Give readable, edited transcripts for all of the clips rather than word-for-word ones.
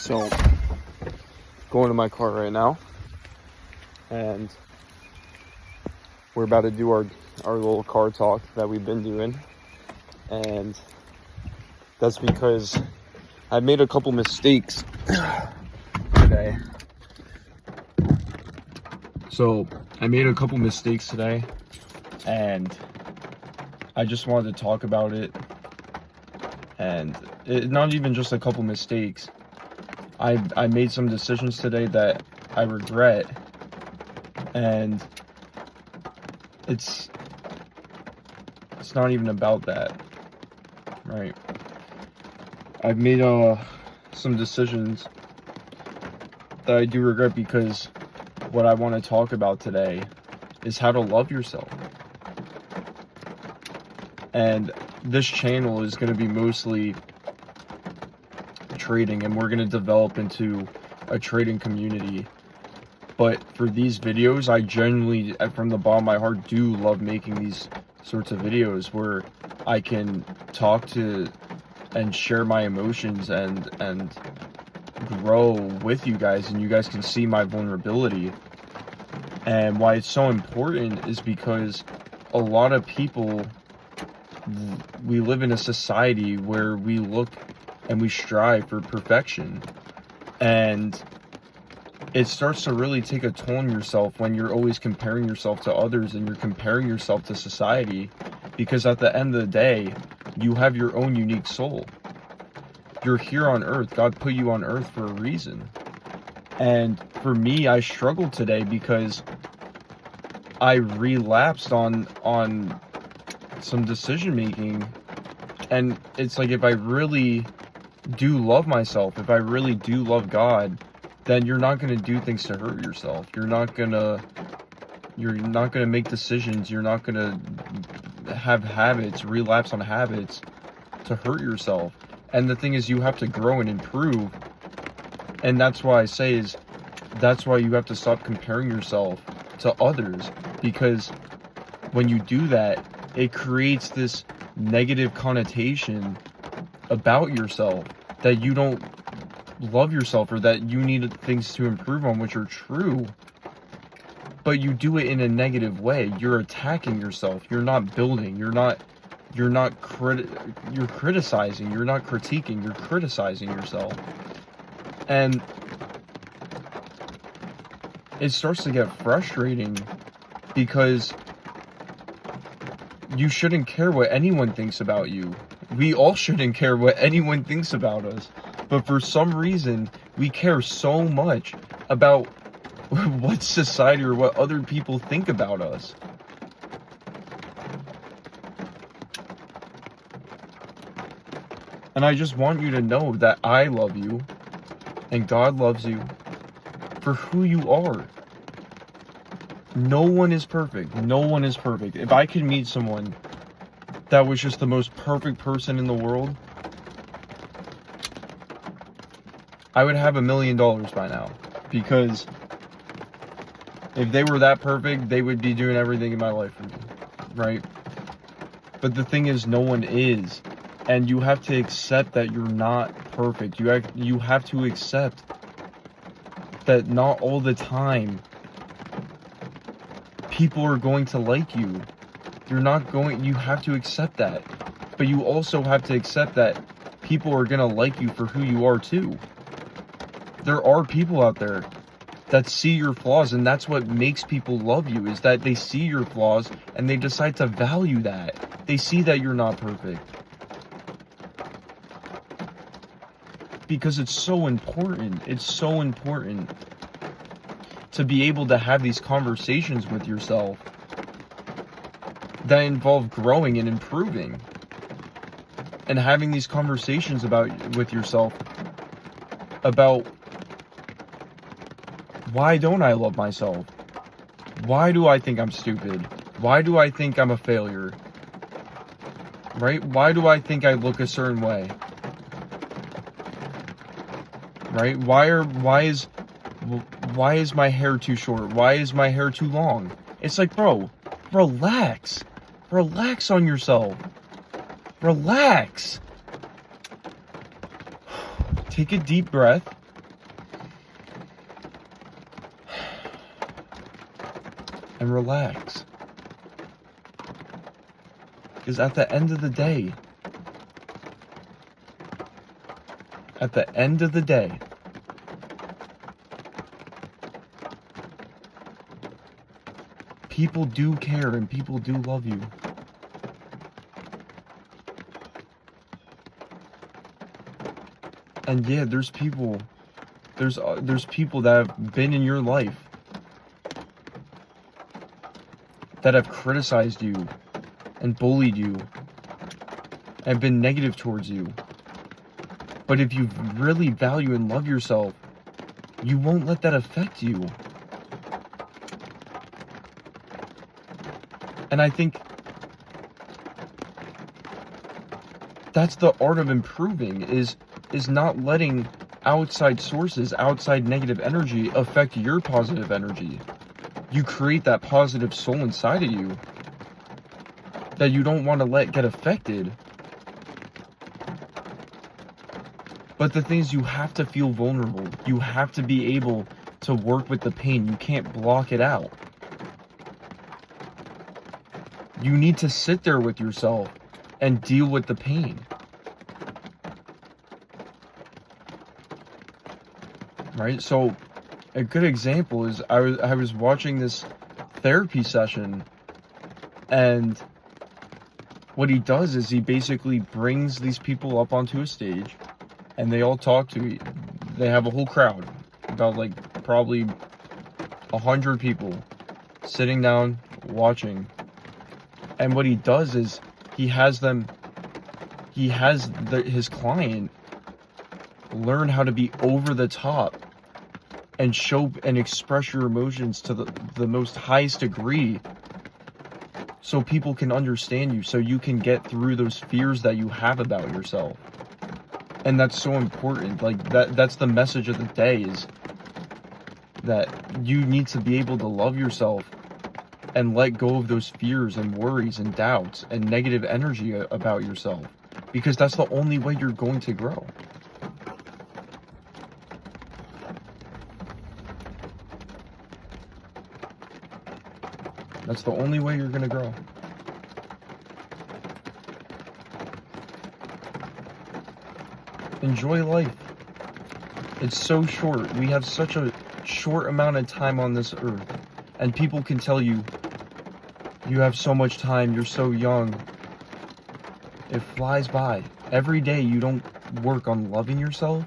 So, going to my car right now, and we're about to do our little car talk that we've been doing, and that's because I made a couple mistakes today. So, I made a couple mistakes today, and I just wanted to talk about it, and not even just a couple mistakes. I made some decisions today that I regret, and it's not even about that, right? I've made some decisions that I do regret because what I want to talk about today is how to love yourself. And this channel is going to be mostly trading, and we're going to develop into a trading community. But for these videos, I genuinely, from the bottom of my heart, do love making these sorts of videos where I can talk to and share my emotions and grow with you guys, and you guys can see my vulnerability. And why it's so important is because a lot of people, we live in a society where we look and we strive for perfection, and it starts to really take a toll on yourself when you're always comparing yourself to others and you're comparing yourself to society, because at the end of the day, you have your own unique soul. You're here on earth. God put you on earth for a reason. And for me, I struggled today because I relapsed on some decision making. And it's like, if I really do love myself, if I really do love God, then you're not going to do things to hurt yourself. You're not going to make decisions. You're not going to have habits, relapse on habits to hurt yourself. And the thing is, you have to grow and improve. And that's why I say is, that's why you have to stop comparing yourself to others. Because when you do that, it creates this negative connotation about yourself, that you don't love yourself, or that you need things to improve on, which are true. But you do it in a negative way. You're attacking yourself. You're not building. You're criticizing. You're not critiquing. You're criticizing yourself. And it starts to get frustrating because you shouldn't care what anyone thinks about you. We all shouldn't care what anyone thinks about us. But for some reason, we care so much about what society or what other people think about us. And I just want you to know that I love you and God loves you for who you are. No one is perfect. No one is perfect. If I could meet someone that was just the most perfect person in the world, I would have $1 million by now. Because if they were that perfect, they would be doing everything in my life for me, right? But the thing is, no one is. And you have to accept that you're not perfect. You have to accept that not all the time people are going to like you. You have to accept that. But you also have to accept that people are going to like you for who you are too. There are people out there that see your flaws, and that's what makes people love you, is that they see your flaws and they decide to value that. They see that you're not perfect. Because it's so important. It's so important to be able to have these conversations with yourself that involve growing and improving. And having these conversations with yourself about, why don't I love myself? Why do I think I'm stupid? Why do I think I'm a failure? Right? Why do I think I look a certain way? Right? Why is my hair too short? Why is my hair too long? It's like, bro, relax. Relax on yourself. Relax. Take a deep breath. and relax. Because at the end of the day, people do care and people do love you. And yeah, there's people that have been in your life that have criticized you and bullied you and been negative towards you. But if you really value and love yourself, you won't let that affect you. And I think that's the art of improving, is not letting outside sources, outside negative energy affect your positive energy. You create that positive soul inside of you that you don't want to let get affected. But the thing is, you have to feel vulnerable. You have to be able to work with the pain. You can't block it out. You need to sit there with yourself and deal with the pain. Right? So a good example is I was watching this therapy session, and what he does is he basically brings these people up onto a stage, and they all talk they have a whole crowd, about like probably 100 people sitting down watching. And what he does is he has his client learn how to be over the top and show and express your emotions to the most highest degree, so people can understand you, so you can get through those fears that you have about yourself. And that's so important. Like that's the message of the day, is that you need to be able to love yourself and let go of those fears and worries and doubts and negative energy about yourself, because that's the only way you're going to grow. That's the only way you're going to grow. Enjoy life. It's so short. We have such a short amount of time on this earth. And people can tell you, you have so much time, you're so young. It flies by. Every day you don't work on loving yourself,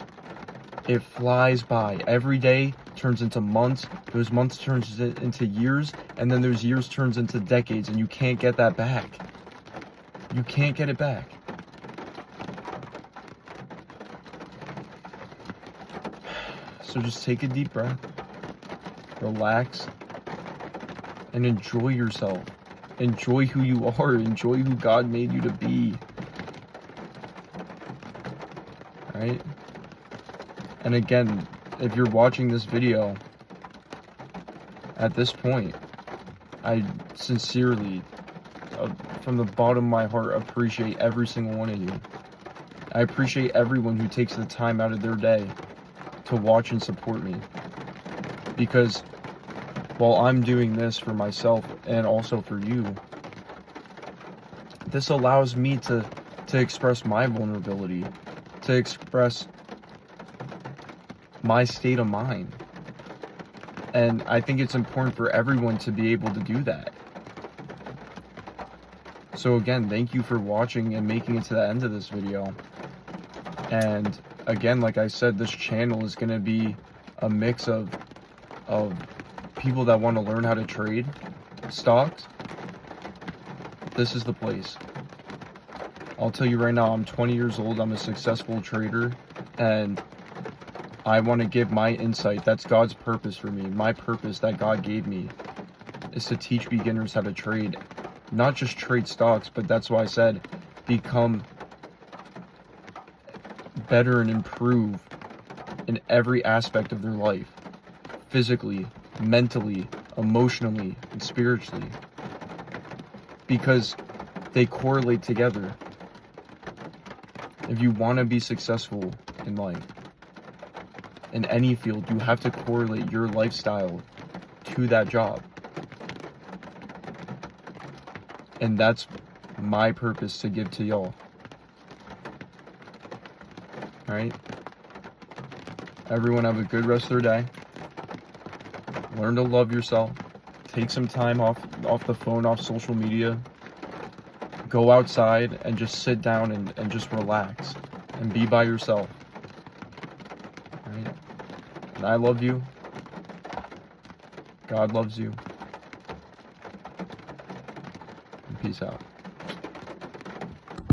it flies by. Every day turns into months, those months turns into years, and then those years turns into decades, and you can't get that back. You can't get it back. So just take a deep breath, relax, and enjoy yourself. Enjoy who you are. Enjoy who God made you to be. Right? And again, if you're watching this video at this point, I sincerely, from the bottom of my heart, appreciate every single one of you. I appreciate everyone who takes the time out of their day to watch and support me. Because while I'm doing this for myself and also for you, this allows me to express my vulnerability, to express my state of mind. And I think it's important for everyone to be able to do that. So again, thank you for watching and making it to the end of this video. And again, like I said, this channel is going to be a mix of people that want to learn how to trade stocks. This is the place. I'll tell you right now, I'm 20 years old, I'm a successful trader, and I want to give my insight. That's God's purpose for me. My purpose that God gave me is to teach beginners how to trade. Not just trade stocks, but that's why I said become better and improve in every aspect of their life. Physically, mentally, emotionally, and spiritually. Because they correlate together. If you want to be successful in life, in any field, you have to correlate your lifestyle to that job. And that's my purpose to give to y'all. Alright? Everyone have a good rest of their day. Learn to love yourself. Take some time off the phone, off social media. Go outside and just sit down and just relax. And be by yourself. Alright? And I love you. God loves you. And peace out.